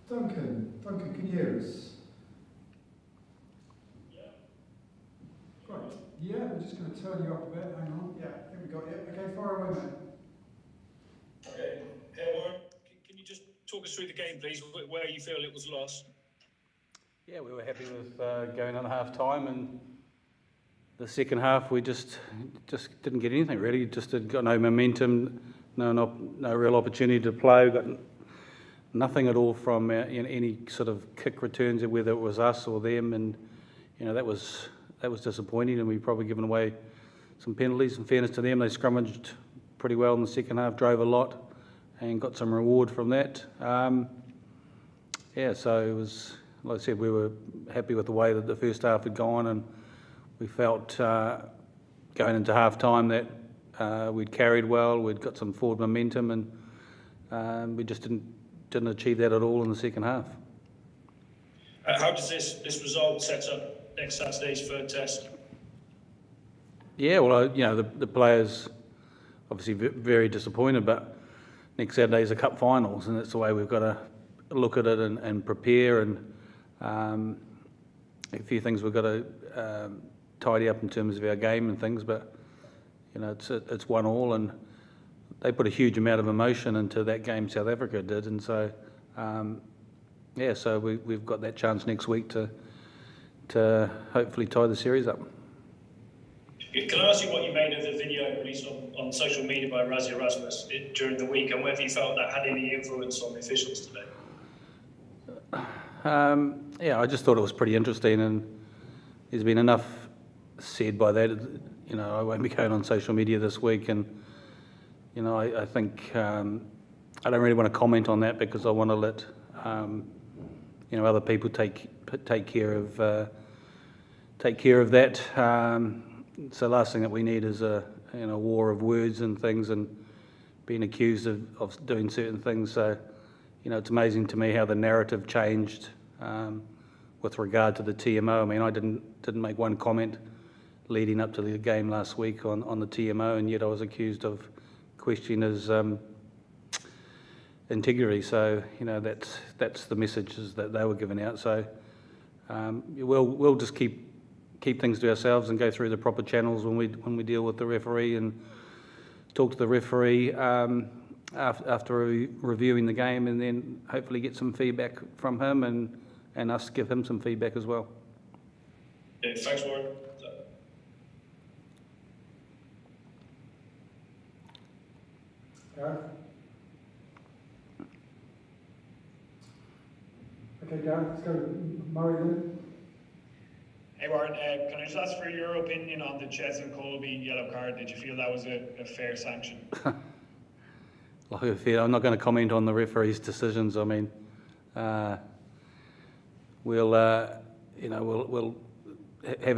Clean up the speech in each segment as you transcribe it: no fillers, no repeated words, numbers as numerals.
Duncan, can you hear us? Yeah. Right. Yeah, we're just going to turn you up a bit. Hang on. Yeah, I think we got you. Okay, far away, mate. Okay. Hey, Warren, can you just talk us through the game, please, where you feel it was lost? Yeah, we were happy with going on half time, and the second half we just didn't get anything really. Just got no momentum, no real opportunity to play. We got nothing at all from any sort of kick returns, whether it was us or them, and that was disappointing. And we've probably given away some penalties. In fairness to them, they scrummaged pretty well in the second half, drove a lot, and got some reward from that. So it was, like I said, we were happy with the way that the first half had gone, and we felt going into half time that we'd carried well, we'd got some forward momentum, and we just didn't achieve that at all in the second half. How does this result set up next Saturday's third test? Yeah, well, the players obviously very disappointed, but next Saturday's the cup finals, and that's the way we've got to look at it and prepare, and a few things we've got to tidy up in terms of our game and things, but it's 1-1, and they put a huge amount of emotion into that game, South Africa did, and so so we've got that chance next week to hopefully tie the series up. Can I ask you what you made of the video released on social media by Rassie during the week, and whether you felt that had any influence on the officials today? I just thought it was pretty interesting, and there's been enough said by that. I won't be going on social media this week, and I think I don't really want to comment on that because I want to let other people take care of that. So the last thing that we need is a war of words and things, and being accused of doing certain things. So it's amazing to me how the narrative changed with regard to the TMO. I mean, I didn't make one comment leading up to the game last week on the TMO, and yet I was accused of questioning his integrity. So that's the messages that they were giving out. So we'll just keep things to ourselves and go through the proper channels when we deal with the referee, and talk to the referee after reviewing the game, and then hopefully get some feedback from him, and us give him some feedback as well. Yeah, thanks, Warren. Gareth? Okay, Gareth, let's go Murray then. Hey Warren, can I just ask for your opinion on the Ches and Colby yellow card? Did you feel that was a fair sanction? I'm not going to comment on the referee's decisions. I mean, we'll have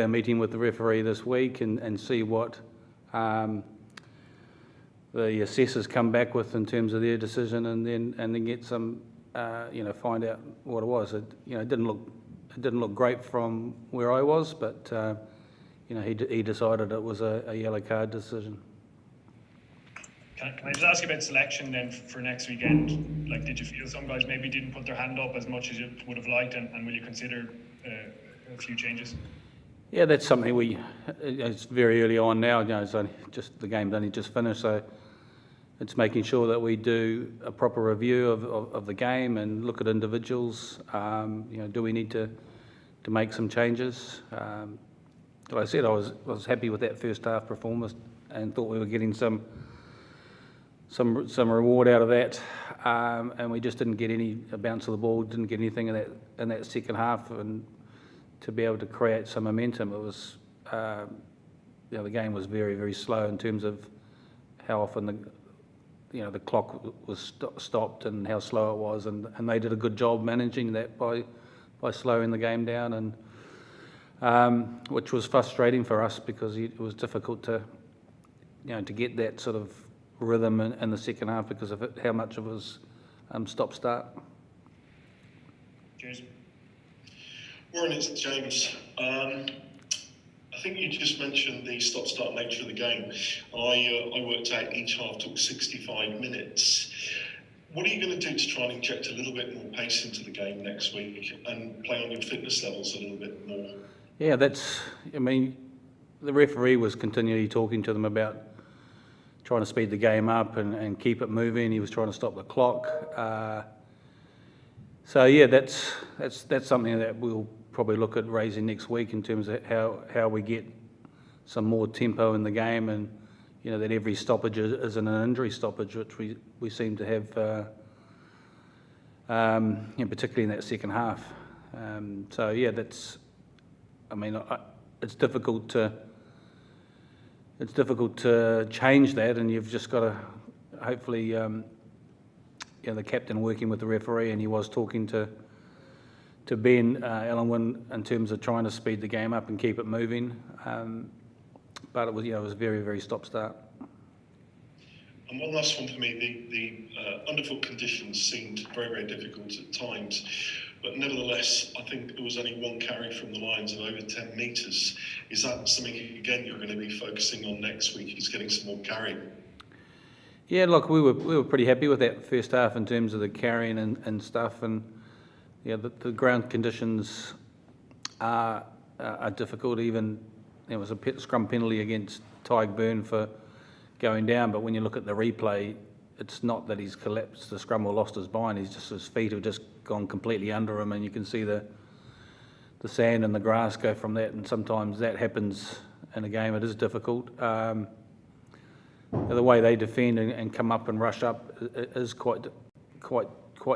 our meeting with the referee this week and see what the assessors come back with in terms of their decision, and then get some, find out what it was. It didn't look great from where I was, but he decided it was a yellow card decision. Can I just ask you about selection then for next weekend? Like, did you feel some guys maybe didn't put their hand up as much as you would have liked, and will you consider a few changes? Yeah, that's something it's very early on now. It's only just, the game's only just finished, so it's making sure that we do a proper review of the game and look at individuals. Do we need to make some changes? Like I said, I was happy with that first half performance and thought we were getting some reward out of that, and we just didn't get any bounce of the ball, didn't get anything in that second half, and to be able to create some momentum, it was the game was very, very slow in terms of how often the clock was stopped and how slow it was, and they did a good job managing that by slowing the game down, and which was frustrating for us because it was difficult to get that sort of rhythm in the second half because of how much it was stop-start. Cheers. Warren, it's James. I think you just mentioned the stop-start nature of the game. I worked out each half took 65 minutes. What are you going to do to try and inject a little bit more pace into the game next week and play on your fitness levels a little bit more? Yeah, I mean, the referee was continually talking to them about trying to speed the game up and keep it moving. He was trying to stop the clock. So yeah, that's something that we'll probably look at raising next week in terms of how we get some more tempo in the game, and that every stoppage isn't an injury stoppage, which we seem to have, particularly in that second half. So yeah, it's difficult to change that, and you've just got to hopefully, the captain working with the referee, and he was talking to Ben Ellenwin in terms of trying to speed the game up and keep it moving. But it was very, very stop-start. And one last one for me, the underfoot conditions seemed very, very difficult at times, but nevertheless, I think there was only one carry from the Lions of over 10 metres. Is that something, again, you're going to be focusing on next week, is getting some more carrying? Yeah, look, we were pretty happy with that first half in terms of the carrying and stuff, and the ground conditions are difficult. Even there was a scrum penalty against Tyg Byrne for going down, but when you look at the replay, it's not that he's collapsed the scrum or lost his bind. His feet have just gone completely under him, and you can see the sand and the grass go from that. And sometimes that happens in a game. It is difficult. The way they defend and come up and rush up is quite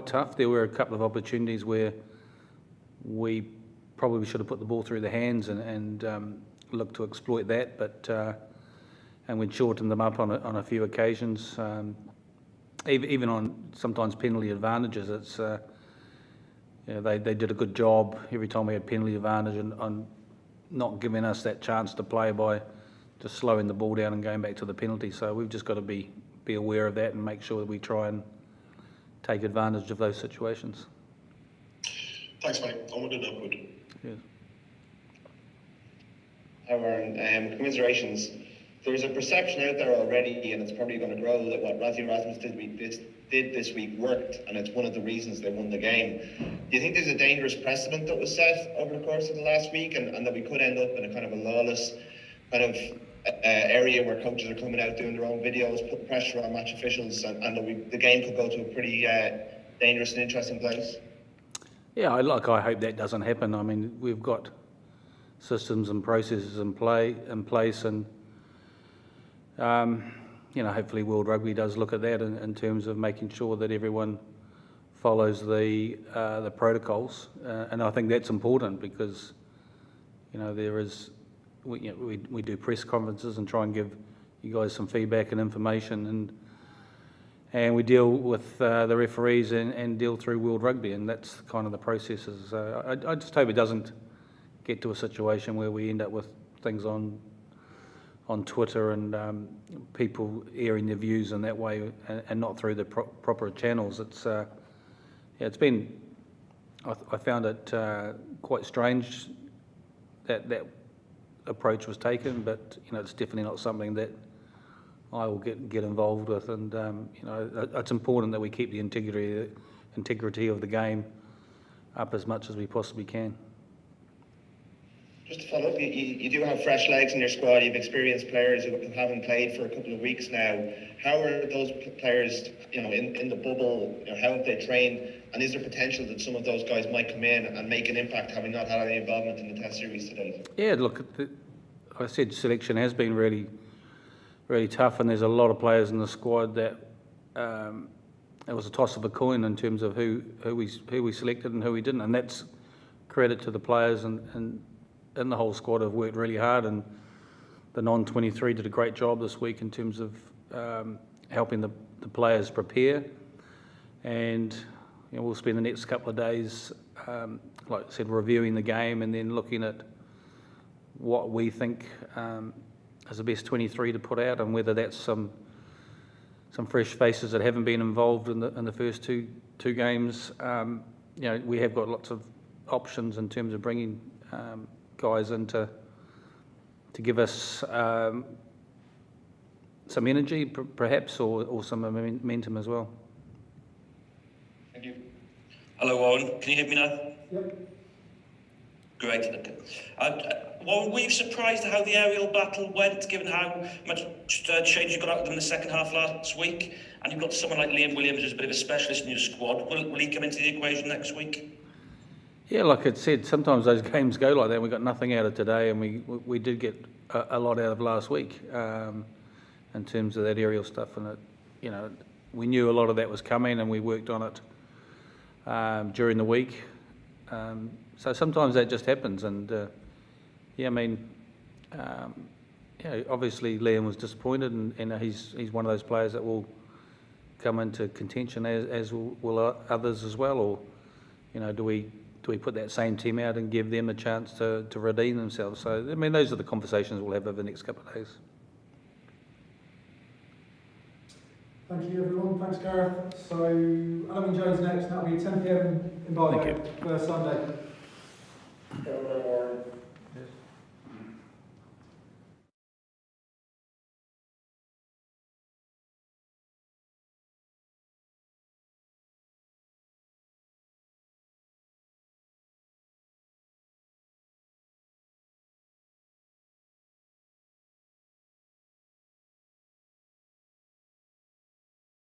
tough. There were a couple of opportunities where we probably should have put the ball through the hands and looked to exploit that, but and we'd shortened them up on a few occasions. Even on sometimes penalty advantages, it's they did a good job every time we had penalty advantage on not giving us that chance to play by just slowing the ball down and going back to the penalty. So we've just got to be aware of that and make sure that we try and take advantage of those situations. Thanks, mate. Onward and upward. Yes. Hi, Warren. Commiserations. There's a perception out there already, and it's probably going to grow, that what Rassie Rasmus did this week worked, and it's one of the reasons they won the game. Do you think there's a dangerous precedent that was set over the course of the last week, and that we could end up in a kind of a lawless kind of area where coaches are coming out doing their own videos, putting pressure on match officials, and that the game could go to a pretty dangerous and interesting place? Yeah, I hope that doesn't happen. I mean, we've got systems and processes in place, and hopefully World Rugby does look at that in terms of making sure that everyone follows the protocols, and I think that's important because there is we do press conferences and try and give you guys some feedback and information, and we deal with the referees and deal through World Rugby, and that's kind of the processes. I just hope it doesn't get to a situation where we end up with things on Twitter and people airing their views in that way and not through the proper channels. It's been, I found it quite strange that approach was taken, but it's definitely not something that I will get involved with, and it's important that we keep the integrity of the game up as much as we possibly can. Just to follow up, you do have fresh legs in your squad. You've experienced players who haven't played for a couple of weeks now. How are those players, in the bubble? How have they trained? And is there potential that some of those guys might come in and make an impact, having not had any involvement in the Test series today? Yeah, look, I said selection has been really, really tough, and there's a lot of players in the squad that it was a toss of a coin in terms of who we selected and who we didn't, and that's credit to the players and the whole squad have worked really hard, and the non-23 did a great job this week in terms of helping the players prepare, and we'll spend the next couple of days, like I said, reviewing the game and then looking at what we think is the best 23 to put out, and whether that's some fresh faces that haven't been involved in the first two games. We have got lots of options in terms of bringing guys in to give us some energy, perhaps, or some momentum as well. Hello, Warren. Can you hear me now? Yep. Great. Okay. Warren, were you surprised at how the aerial battle went, given how much change you got out of them in the second half last week? And you've got someone like Liam Williams who's a bit of a specialist in your squad. Will he come into the equation next week? Yeah, like I said, sometimes those games go like that. We got nothing out of today, and we did get a lot out of last week in terms of that aerial stuff. And we knew a lot of that was coming, and we worked on it during the week. So sometimes that just happens, and obviously Liam was disappointed, and he's one of those players that will come into contention as will others as well. Or do we put that same team out and give them a chance to redeem themselves? So those are the conversations we'll have over the next couple of days. Thank you, everyone. Thanks, Gareth. So, Adam and Joe's next, and that'll be 10 p.m. in Barbados, Sunday.